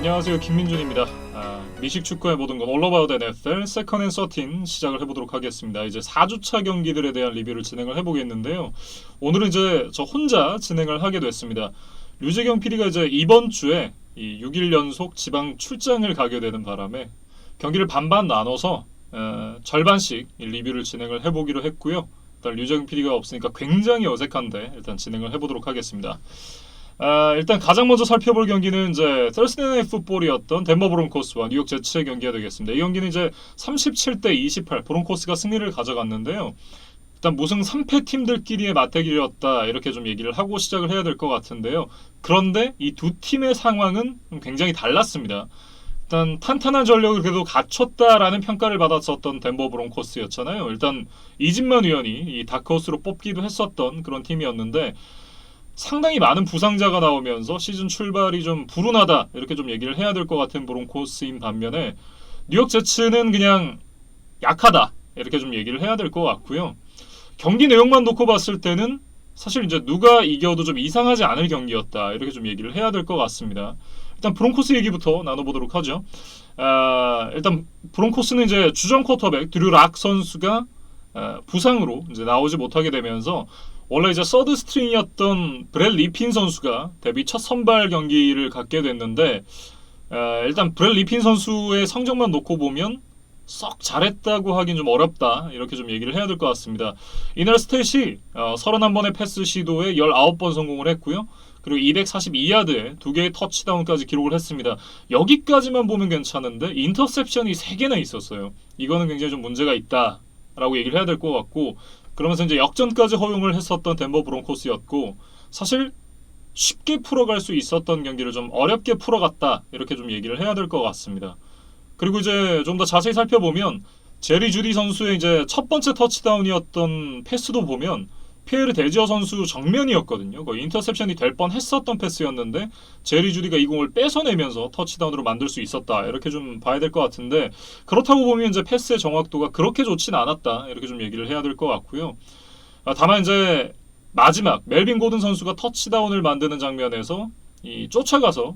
안녕하세요, 김민준입니다. 미식 축구의 모든 건 All About NFL 세컨 앤 서틴 시작을 해보도록 하겠습니다. 이제 4주차 경기들에 대한 리뷰를 진행을 해보겠는데요. 오늘은 이제 저 혼자 진행을 하게 됐습니다. 류재경 PD가 이제 이번 주에 이 6일 연속 지방 출장을 가게 되는 바람에 경기를 반반 나눠서 절반씩 리뷰를 진행을 해보기로 했고요. 일단 류재경 PD가 없으니까 굉장히 어색한데 일단 진행을 해보도록 하겠습니다. 일단 가장 먼저 살펴볼 경기는 이제 Thursday Night Football이었던 덴버 브론코스와 뉴욕 제츠의 경기가 되겠습니다. 이 경기는 이제 37대 28 브론코스가 승리를 가져갔는데요. 일단 무승 3패 팀들끼리의 맞대결이었다 이렇게 좀 얘기를 하고 시작을 해야 될 것 같은데요. 그런데 이 두 팀의 상황은 굉장히 달랐습니다. 일단 탄탄한 전력을 그래도 갖췄다라는 평가를 받았었던 덴버 브론코스였잖아요. 일단 이진만 위원이 이 다크호스로 뽑기도 했었던 그런 팀이었는데 상당히 많은 부상자가 나오면서 시즌 출발이 좀 불운하다 이렇게 좀 얘기를 해야 될 것 같은 브론코스인 반면에 뉴욕 제츠는 그냥 약하다 이렇게 좀 얘기를 해야 될 것 같고요. 경기 내용만 놓고 봤을 때는 사실 이제 누가 이겨도 좀 이상하지 않을 경기였다 이렇게 좀 얘기를 해야 될 것 같습니다. 일단 브론코스 얘기부터 나눠보도록 하죠. 일단 브론코스는 이제 주전 쿼터백 드류 락 선수가 부상으로 이제 나오지 못하게 되면서 원래 이제 서드 스트링이었던 브렛 리핀 선수가 데뷔 첫 선발 경기를 갖게 됐는데 일단 브렛 리핀 선수의 성적만 놓고 보면 썩 잘했다고 하긴 좀 어렵다 이렇게 좀 얘기를 해야 될 것 같습니다. 이날 스탯이 31번의 패스 시도에 19번 성공을 했고요. 그리고 242야드에 2개의 터치다운까지 기록을 했습니다. 여기까지만 보면 괜찮은데 인터셉션이 3개나 있었어요. 이거는 굉장히 좀 문제가 있다 라고 얘기를 해야 될 것 같고, 그러면서 이제 역전까지 허용을 했었던 덴버 브론코스였고 사실 쉽게 풀어갈 수 있었던 경기를 좀 어렵게 풀어갔다 이렇게 좀 얘기를 해야 될 것 같습니다. 그리고 이제 좀 더 자세히 살펴보면 제리 주디 선수의 이제 첫 번째 터치다운이었던 패스도 보면 피에르 데지어 선수 정면이었거든요. 거의 인터셉션이 될 뻔했었던 패스였는데 제리 주디가 이 공을 뺏어내면서 터치다운으로 만들 수 있었다 이렇게 좀 봐야 될 것 같은데, 그렇다고 보면 이제 패스의 정확도가 그렇게 좋진 않았다 이렇게 좀 얘기를 해야 될 것 같고요. 다만 이제 마지막 멜빈 고든 선수가 터치다운을 만드는 장면에서 이 쫓아가서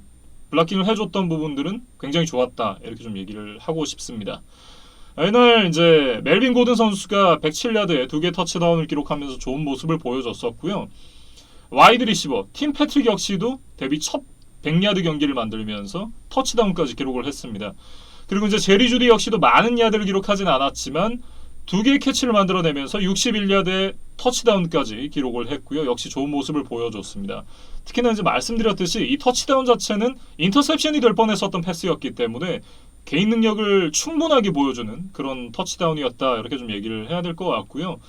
블락킹을 해줬던 부분들은 굉장히 좋았다 이렇게 좀 얘기를 하고 싶습니다. 이날 이제 멜빈 고든 선수가 107야드에 2개 터치다운을 기록하면서 좋은 모습을 보여줬었고요. 와이드 리시버 팀 패트릭 역시도 데뷔 첫 100야드 경기를 만들면서 터치다운까지 기록을 했습니다. 그리고 이제 제리 주디 역시도 많은 야드를 기록하진 않았지만 2개의 캐치를 만들어내면서 61야드의 터치다운까지 기록을 했고요. 역시 좋은 모습을 보여줬습니다. 특히나 이제 말씀드렸듯이 이 터치다운 자체는 인터셉션이 될 뻔했었던 패스였기 때문에 개인 능력을 충분하게 보여주는 그런 터치다운이었다 이렇게 좀 얘기를 해야 될 것 같고요.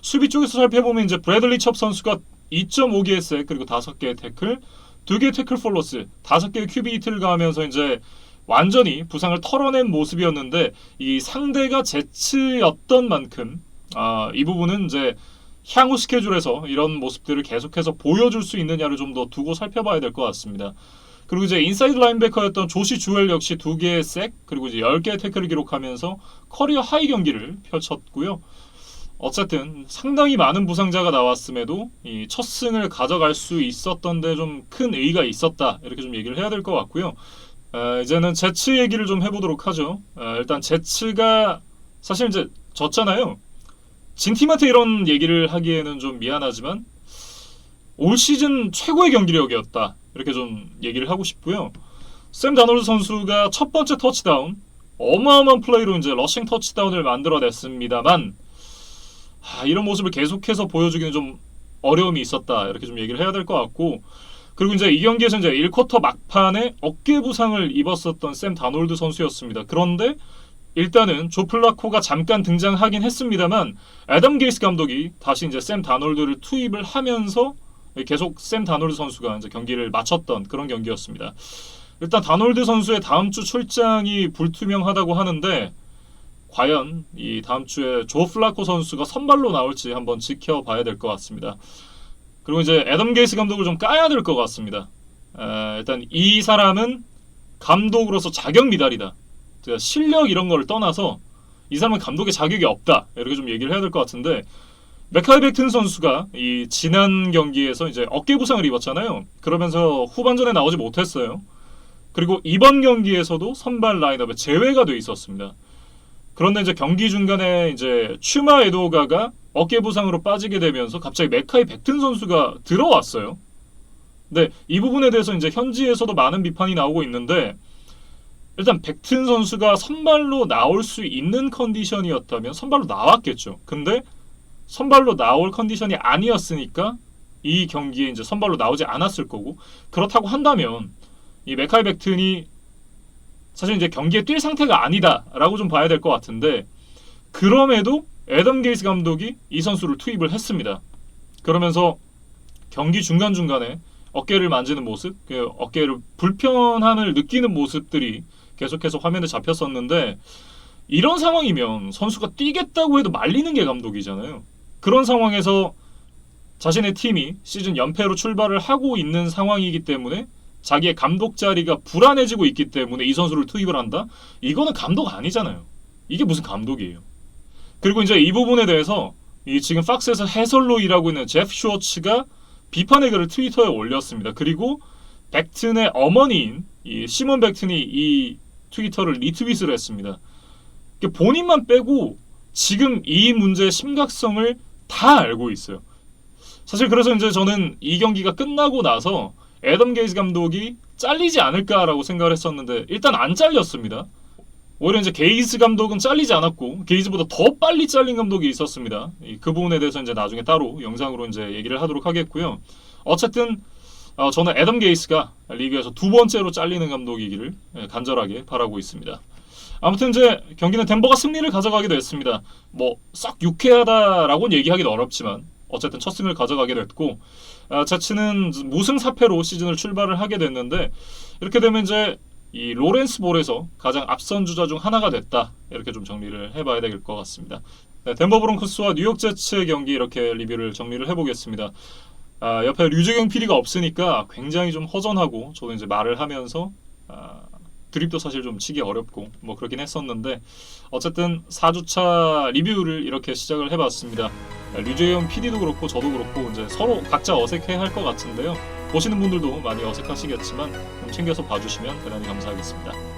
수비 쪽에서 살펴보면 이제 브래들리 첩 선수가 2.5개의 색 그리고 5개의 태클, 2개의 태클 폴로스, 5개의 큐비 히트를 가하면서 이제 완전히 부상을 털어낸 모습이었는데 이 상대가 제츠였던 만큼 이 부분은 이제 향후 스케줄에서 이런 모습들을 계속해서 보여줄 수 있느냐를 좀 더 두고 살펴봐야 될 것 같습니다. 그리고 이제 인사이드 라인베커였던 조시 주엘 역시 2개의 색 그리고 이제 10개의 태클을 기록하면서 커리어 하이 경기를 펼쳤고요. 어쨌든 상당히 많은 부상자가 나왔음에도 이 첫 승을 가져갈 수 있었던 데 좀 큰 의의가 있었다 이렇게 좀 얘기를 해야 될 것 같고요. 이제는 제츠 얘기를 좀 해보도록 하죠. 일단 제츠가 사실 이제 졌잖아요. 진 팀한테 이런 얘기를 하기에는 좀 미안하지만 올 시즌 최고의 경기력이었다 이렇게 좀 얘기를 하고 싶고요. 샘 다놀드 선수가 첫 번째 터치다운 어마어마한 플레이로 이제 러싱 터치다운을 만들어냈습니다만 이런 모습을 계속해서 보여주기는 좀 어려움이 있었다 이렇게 좀 얘기를 해야 될 것 같고, 그리고 이제 이 경기에서 이제 1쿼터 막판에 어깨 부상을 입었었던 샘 다놀드 선수였습니다. 그런데 일단은 조 플라코가 잠깐 등장하긴 했습니다만 애덤 게이스 감독이 다시 이제 샘 다놀드를 투입을 하면서 계속 샘 다놀드 선수가 이제 경기를 마쳤던 그런 경기였습니다. 일단 다놀드 선수의 다음 주 출장이 불투명하다고 하는데 과연 이 다음 주에 조 플라코 선수가 선발로 나올지 한번 지켜봐야 될 것 같습니다. 그리고 이제 애덤 게이스 감독을 좀 까야 될 것 같습니다. 일단 이 사람은 감독으로서 자격 미달이다. 실력 이런 걸 떠나서 이 사람은 감독의 자격이 없다 이렇게 좀 얘기를 해야 될 것 같은데, 메카이 벡튼 선수가 이 지난 경기에서 이제 어깨 부상을 입었잖아요. 그러면서 후반전에 나오지 못했어요. 그리고 이번 경기에서도 선발 라인업에 제외가 돼 있었습니다. 그런데 이제 경기 중간에 이제 추마 에도가가 어깨 부상으로 빠지게 되면서 갑자기 메카이 백튼 선수가 들어왔어요. 근데 이 부분에 대해서 이제 현지에서도 많은 비판이 나오고 있는데, 일단 백튼 선수가 선발로 나올 수 있는 컨디션이었다면 선발로 나왔겠죠. 근데 선발로 나올 컨디션이 아니었으니까 이 경기에 이제 선발로 나오지 않았을 거고, 그렇다고 한다면 이 메카이 백튼이 사실 이제 경기에 뛸 상태가 아니다라고 좀 봐야 될 것 같은데, 그럼에도 애덤 게이스 감독이 이 선수를 투입을 했습니다. 그러면서 경기 중간중간에 어깨를 만지는 모습, 그 어깨를 불편함을 느끼는 모습들이 계속해서 화면에 잡혔었는데, 이런 상황이면 선수가 뛰겠다고 해도 말리는 게 감독이잖아요. 그런 상황에서 자신의 팀이 시즌 연패로 출발을 하고 있는 상황이기 때문에 자기의 감독 자리가 불안해지고 있기 때문에 이 선수를 투입을 한다? 이거는 감독 아니잖아요. 이게 무슨 감독이에요. 그리고 이제 이 부분에 대해서 이 지금 팍스에서 해설로 일하고 있는 제프 슈워츠가 비판의 글을 트위터에 올렸습니다. 그리고 백튼의 어머니인 이 시몬 백튼이 이 트위터를 리트윗을 했습니다. 본인만 빼고 지금 이 문제의 심각성을 다 알고 있어요. 사실 그래서 이제 저는 이 경기가 끝나고 나서 애덤 게이즈 감독이 잘리지 않을까라고 생각을 했었는데, 일단 안 잘렸습니다. 오히려 이제 게이즈 감독은 잘리지 않았고 게이즈보다 더 빨리 잘린 감독이 있었습니다. 그 부분에 대해서 이제 나중에 따로 영상으로 이제 얘기를 하도록 하겠고요. 어쨌든 저는 애덤 게이스가 리그에서 두 번째로 잘리는 감독이기를 간절하게 바라고 있습니다. 아무튼 이제 경기는 덴버가 승리를 가져가기도 했습니다. 뭐 썩 유쾌하다라고는 얘기하기는 어렵지만 어쨌든 첫 승을 가져가게 됐고, 자치는 무승 4패로 시즌을 출발을 하게 됐는데, 이렇게 되면 이제 이 로렌스 볼에서 가장 앞선 주자 중 하나가 됐다, 이렇게 좀 정리를 해봐야 될 것 같습니다. 네, 덴버 브론코스와 뉴욕 제츠의 경기 이렇게 리뷰를 정리를 해보겠습니다. 옆에 류재경 PD가 없으니까 굉장히 좀 허전하고, 저도 이제 말을 하면서 드립도 사실 좀 치기 어렵고 뭐 그렇긴 했었는데, 어쨌든 4주차 리뷰를 이렇게 시작을 해봤습니다. 류재영 PD도 그렇고 저도 그렇고 이제 서로 각자 어색해할 것 같은데요. 보시는 분들도 많이 어색하시겠지만 좀 챙겨서 봐주시면 대단히 감사하겠습니다.